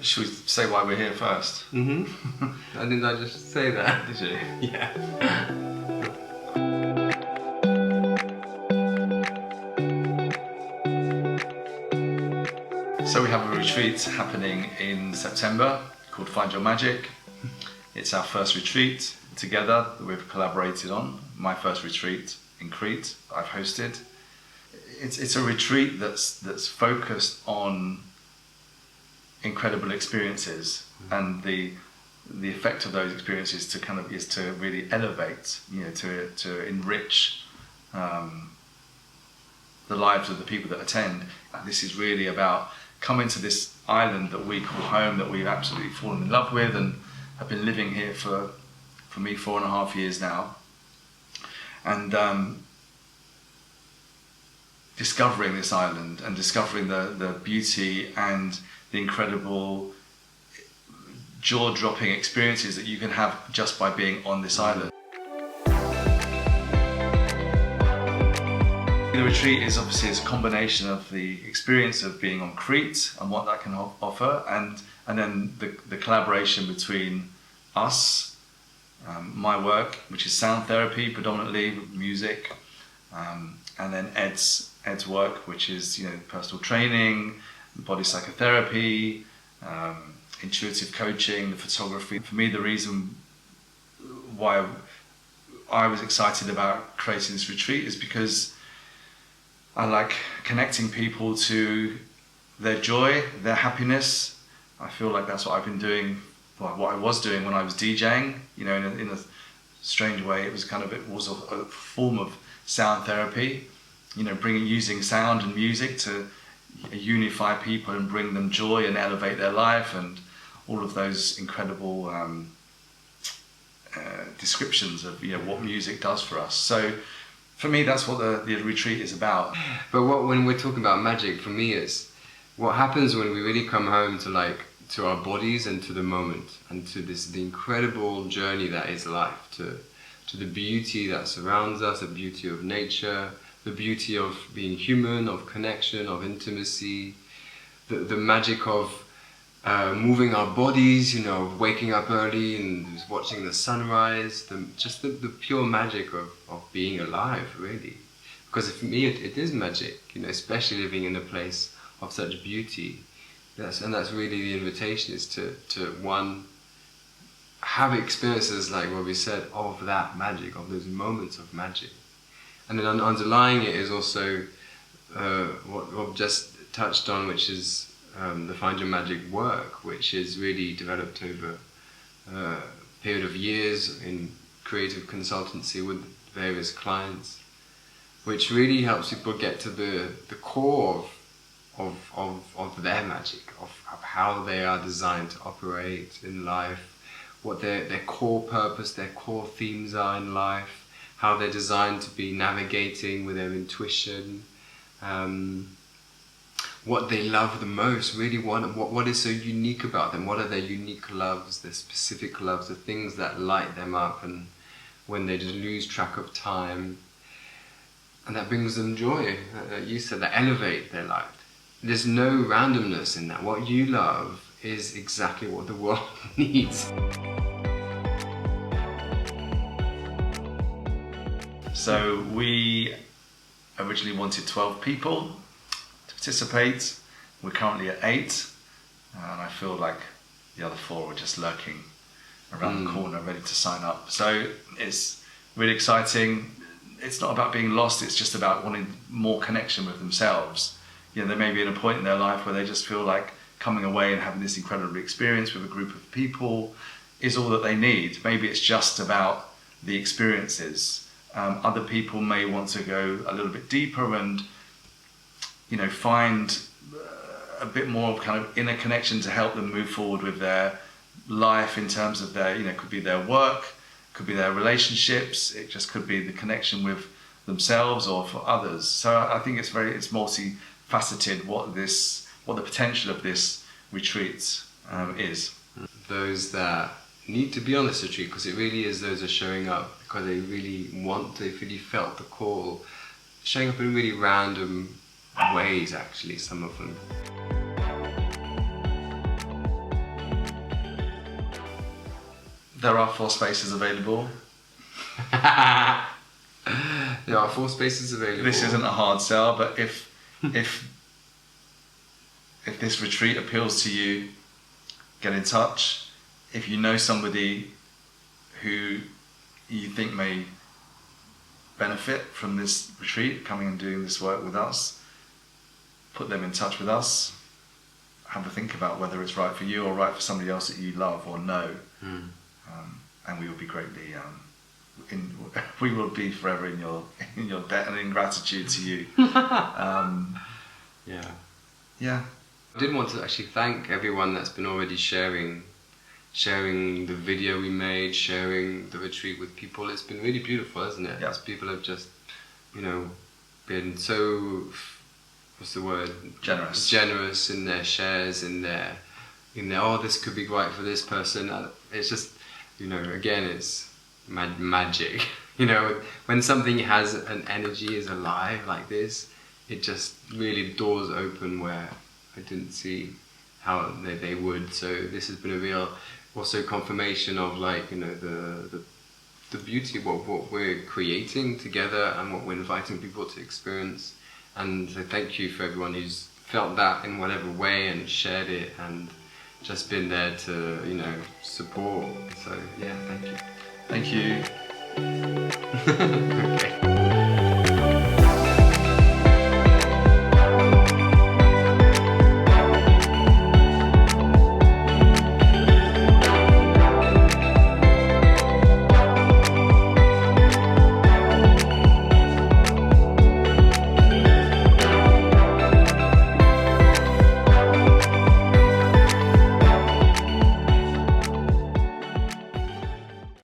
Should we say why we're here first? Didn't I just say that? Did you? Yeah. So we have a retreat happening in September called Find Your Magic. It's our first retreat together that we've collaborated on. My first retreat in Crete I've hosted. It's a retreat that's focused on incredible experiences, and the effect of those experiences is to really elevate, to enrich the lives of the people that attend. This is really about coming to this island that we call home, that we've absolutely fallen in love with and have been living here for me 4.5 years now, and discovering this island and discovering the beauty and the incredible jaw-dropping experiences that you can have just by being on this island. The retreat is obviously a combination of the experience of being on Crete and what that can offer, and then the collaboration between us, my work, which is sound therapy predominantly, music, and then Ed's work, which is personal training, body psychotherapy, intuitive coaching, the photography. For me, the reason why I was excited about creating this retreat is because I like connecting people to their joy, their happiness. I feel like that's what I've been doing, what I was doing when I was DJing. In a strange way, it was a form of sound therapy. Using sound and music to unify people and bring them joy and elevate their life, and all of those incredible descriptions of what music does for us. So for me, that's what the retreat is about. But when we're talking about magic, for me, it's what happens when we really come home to our bodies and to the moment, and to the incredible journey that is life, to the beauty that surrounds us, the beauty of nature, the beauty of being human, of connection, of intimacy, the magic of moving our bodies, waking up early and just watching the sunrise, the pure magic of being alive, really. Because for me, it is magic, especially living in a place of such beauty. That's really the invitation, is to one, have experiences like what we said, of that magic, of those moments of magic. And then underlying it is also what Rob just touched on, which is the Find Your Magic work, which is really developed over a period of years in creative consultancy with various clients, which really helps people get to the core of their magic, of how they are designed to operate in life, what their core purpose, their core themes are in life, how they're designed to be navigating with their intuition, what they love the most, really what is so unique about them, what are their unique loves, their specific loves, the things that light them up and when they just lose track of time, and that brings them joy, you said, that elevate their life. There's no randomness in that. What you love is exactly what the world needs. So we originally wanted 12 people to participate. We're currently at 8, and I feel like the other 4 are just lurking around the corner ready to sign up. So it's really exciting. It's not about being lost, it's just about wanting more connection with themselves. They may be at a point in their life where they just feel like coming away and having this incredible experience with a group of people is all that they need. Maybe it's just about the experiences. Other people may want to go a little bit deeper and find a bit more of kind of inner connection to help them move forward with their life in terms of their, could be their work, could be their relationships, it just could be the connection with themselves or for others. So I think it's multifaceted what the potential of this retreat is. Those that need to be on this retreat, because it really is those that are showing up because they've really felt the call, showing up in really random ways, actually, some of them. There are 4 spaces available. There are 4 spaces available. This isn't a hard sell, but if this retreat appeals to you, get in touch. If you know somebody who you think may benefit from this retreat, coming and doing this work with us, put them in touch with us. Have a think about whether it's right for you or right for somebody else that you love or know. And we will be greatly we will be forever in your debt and in gratitude to you. Yeah. I did want to actually thank everyone that's been already sharing the video we made, sharing the retreat with people. It's been really beautiful, hasn't it? Yeah. As people have just, been so, what's the word? Generous in their shares, in their, oh, this could be right for this person. It's just, again, it's magic. When something has an energy, is alive like this, it just really doors open where I didn't see how they would. So this has been a real also confirmation of the beauty of what we're creating together and what we're inviting people to experience. And so thank you for everyone who's felt that in whatever way and shared it and just been there to support. So yeah, thank you. Thank you.